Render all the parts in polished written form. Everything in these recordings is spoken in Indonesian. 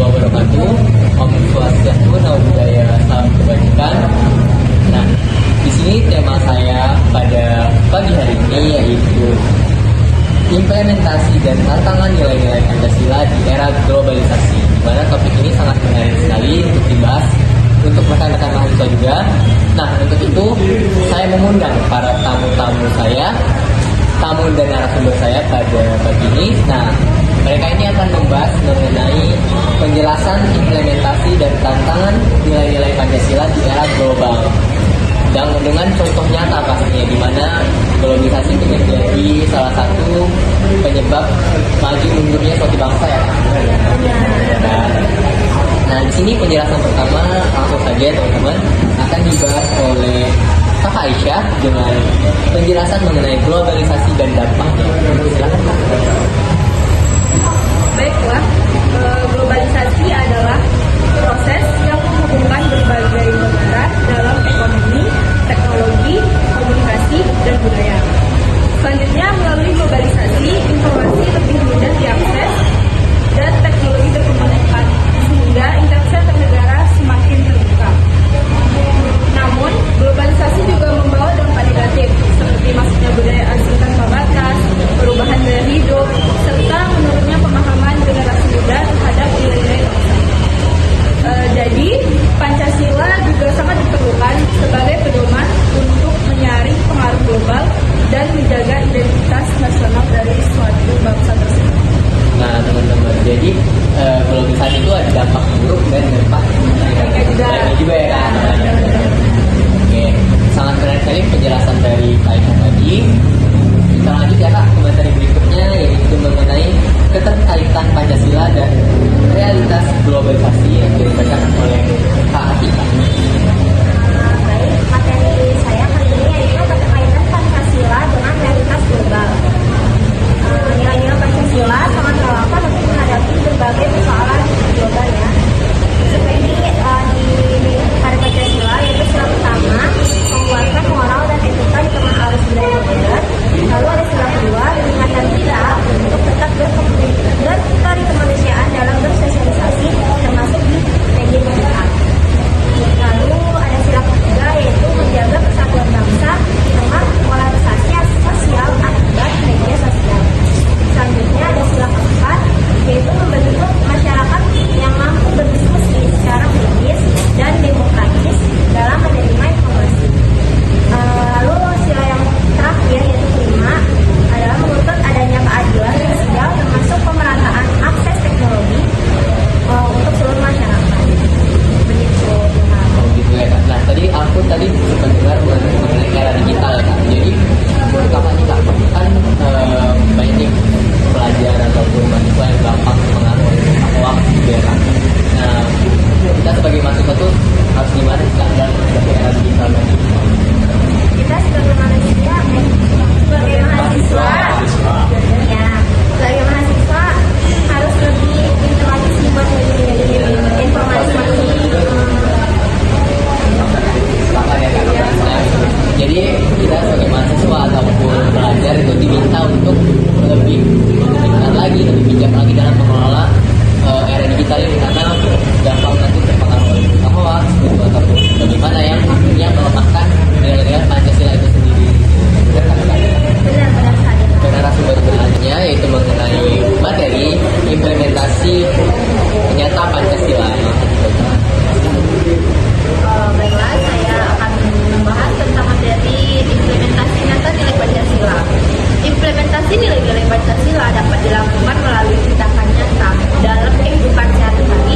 wabarakatuh. Om Swastiastu, Namo Buddhaya, salam kebajikan. Nah, di sini tema saya pada pagi hari ini yaitu implementasi dan tantangan nilai-nilai Pancasila di era globalisasi. Di mana topik ini sangat menarik sekali untuk dibahas untuk rekan-rekan mahasiswa juga. Nah, untuk itu saya mengundang para tamu-tamu saya, tamu dan narasumber saya pada pagi ini. Nah, mereka ini akan membahas mengenai penjelasan implementasi dan tantangan nilai-nilai Pancasila di era global. Dan dengan contoh nyata pastinya, di mana globalisasi menjadi salah satu penyebab maju mundurnya suatu bangsa ya. Nah, di sini penjelasan pertama langsung saja teman-teman akan dibahas oleh Kak Aisyah dengan penjelasan mengenai globalisasi dan dampaknya. Silakan Kak. Baiklah, globalisasi adalah proses yang menghubungkan berbagai negara dalam ekonomi, teknologi, komunikasi, dan budaya. Selanjutnya, melalui globalisasi, informasi lebih mudah diakses dan teknologi berkembang cepat, sehingga interaksi antar negara semakin terbuka. Namun, globalisasi juga membawa dampak negatif, seperti masuknya budaya asing tanpa batas, perubahan gaya hidup, serta menurunnya pemahaman generasi muda terhadap nilai-nilai bangsa. Jadi, Pancasila juga sangat diperlukan sebagai pedoman untuk menyaring pengaruh global dan menjaga identitas nasional dari suatu bangsa tersebut. Nah, teman-teman, jadi globalisasi itu ada dampak buruk dan dampak negatif juga ya kan? Oke, sangat keren sekali penjelasan dari Kak Aisyah tadi. Kita lanjut ya Kak ke materi berikutnya, yaitu mengenai keterkaitan Pancasila dan realitas globalisasi yang dibacakan oleh Kak Atika. Baik, materi saya kali ini yaitu keterkaitan Pancasila dengan realitas global. Nilai-nilai Pancasila sangat relevan untuk menghadapi berbagai persoalan global ya. Seperti di Hari Pancasila, yaitu sila pertama menguatkan moral dan etika di tengah arus budaya modern. Lalu ada sila kedua mengingatkan kita untuk tetap berkembang kemanusiaan dalam bersosialisasi termasuk di media digital. Lalu ada sila ketiga yaitu menjaga persatuan bangsa di tengah polarisasi sosial akibat media sosial. Selanjutnya ada sila keempat yaitu membentuk masyarakat yang mampu berdiskusi secara kritis dan demokratis dalam menerima informasi. Lalu sila yang terakhir yaitu kelima adalah menuntut adanya keadilan sosial termasuk pemerataan akses teknologi untuk seluruh masyarakat. Begitu. Gitu ya Kak. Nah, aku tadi sempat dengar mengenai era digital ya Kak. Jadi menurut Kak Atika kan banyak nih pelajar ataupun mahasiswa yang gampang mengaku hoax gitu ya Kak. Nah, kita sebagai mahasiswa tuh harus gimana sih Kak dalam menghadapi era digital tadi? Kita sebagai manusia, sebagai mahasiswa, ya, sebagai mahasiswa harus lebih informatif buat informasi. Jadi kita sebagai mahasiswa ataupun pelajar itu diminta untuk lebih lagi, lebih bijak lagi dalam mengelola era digital ini, karena gampang nanti terpengaruh oleh hoax gitu, ataupun bagaimana yang melemahkan nilai-nilai Pancasila itu sendiri. Benar-benar saja. Dan narasumber berikutnya yaitu mengenai materi implementasi nyata Pancasila. Baiklah, saya akan membahas tentang materi implementasi nyata nilai Pancasila. Implementasi nilai-nilai Pancasila dapat dilakukan melalui tindakan nyata dalam kehidupan sehari-hari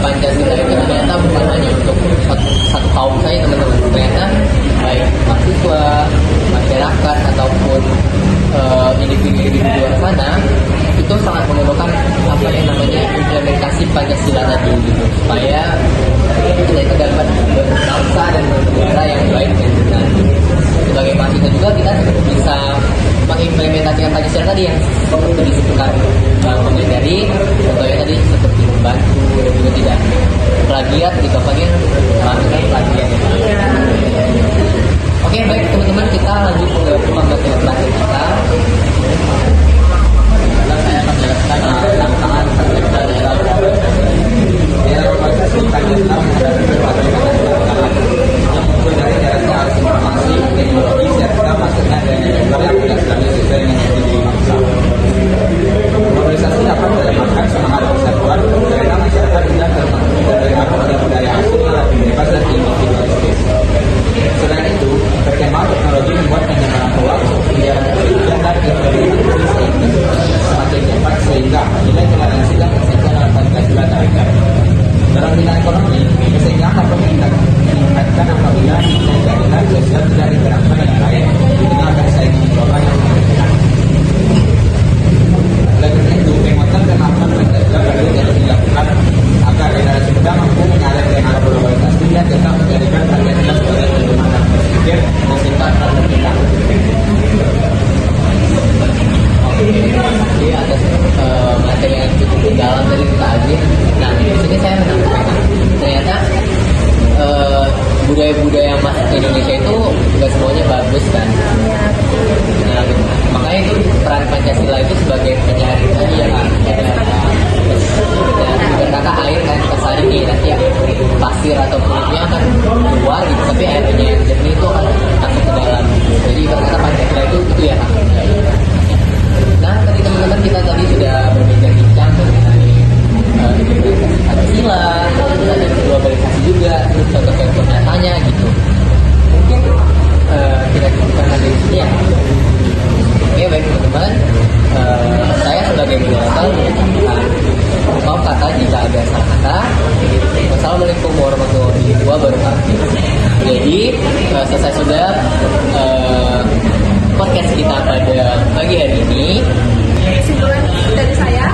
Pancasila itu ternyata bukan hanya untuk satu kaum saja teman-teman. Ternyata baik mahasiswa, masyarakat ataupun individu-individu di luar sana itu sangat memerlukan apa yang namanya implementasi Pancasila tadi gitu, supaya kita itu dapat berbangsa dan bernegara yang baik dan benar. Sebagai mahasiswa juga kita bisa mengimplementasikan Pancasila tadi yang seperti disebutkan Bang dari contohnya tadi seperti membantu dan juga tidak plagiat gitu, apalagi melakukan plagiat. Oke, baik teman-teman, kita lanjut ke pembahasan terakhir kita. Saya akan menjelaskan tantangan Pancasila di era globalisasi. Pancasila menghadapi berbagai tantangan yang mulai dari jaraknya arus informasi, teknologi, serta masuknya dan negara yang tidak selalu sesuai dengan yang bangsa. Globalisasi dapat melemahkan semangat persatuan karena masyarakat tidak terpengaruh oleh budaya asing yang lebih bebas dan individualistis. Selain itu, perkembangan teknologi membuat penyebaran hoax, penyiaran kebencian dan informasi semakin cepat sehingga nilai toleransi dan kesetaraan Pancasila terancam. Dalam bidang ekonomi, kesejahteraan dapat meningkatkan apabila nilai keadilan sosial tidak diterapkan dengan baik di tengah persaingan global yang menentukan. Oleh karena itu, penguatan kemampuan Pancasila perlu dilakukan agar generasi muda mampu menyadari dengan globalisasi dan tetap menjadikan Pancasila sebagai pedoman dalam berpikir dan sifat tertentu. Jadi atas materi yang cukup dalam dari tadi. Nah, di sini saya menemukan ternyata budaya-budaya yang masuk ke Indonesia itu nggak semuanya bagus kan. Nah, makanya itu peran Pancasila itu sebagai penyari tadi ya kan. Kata air kan kesari nih nanti ya pasir atau kulitnya akan keluar gitu, tapi airnya yang jernih itu akan masuk ke dalam. Jadi kata Pancasila itu ya kan. Nah, tadi teman-teman kita tadi sudah berbincang mengenai implementasi Pancasila, dan globalisasi juga, terus contoh-contoh nyatanya gitu. Mungkin kita cukupkan dari sini ya. Oke, baik teman-teman. Saya sebagai moderator mengucapkan maaf kata jika ada salah kata. Wassalamualaikum warahmatullahi wabarakatuh. Jadi selesai sudah podcast kita pada pagi hari ini. Kesimpulan dari saya,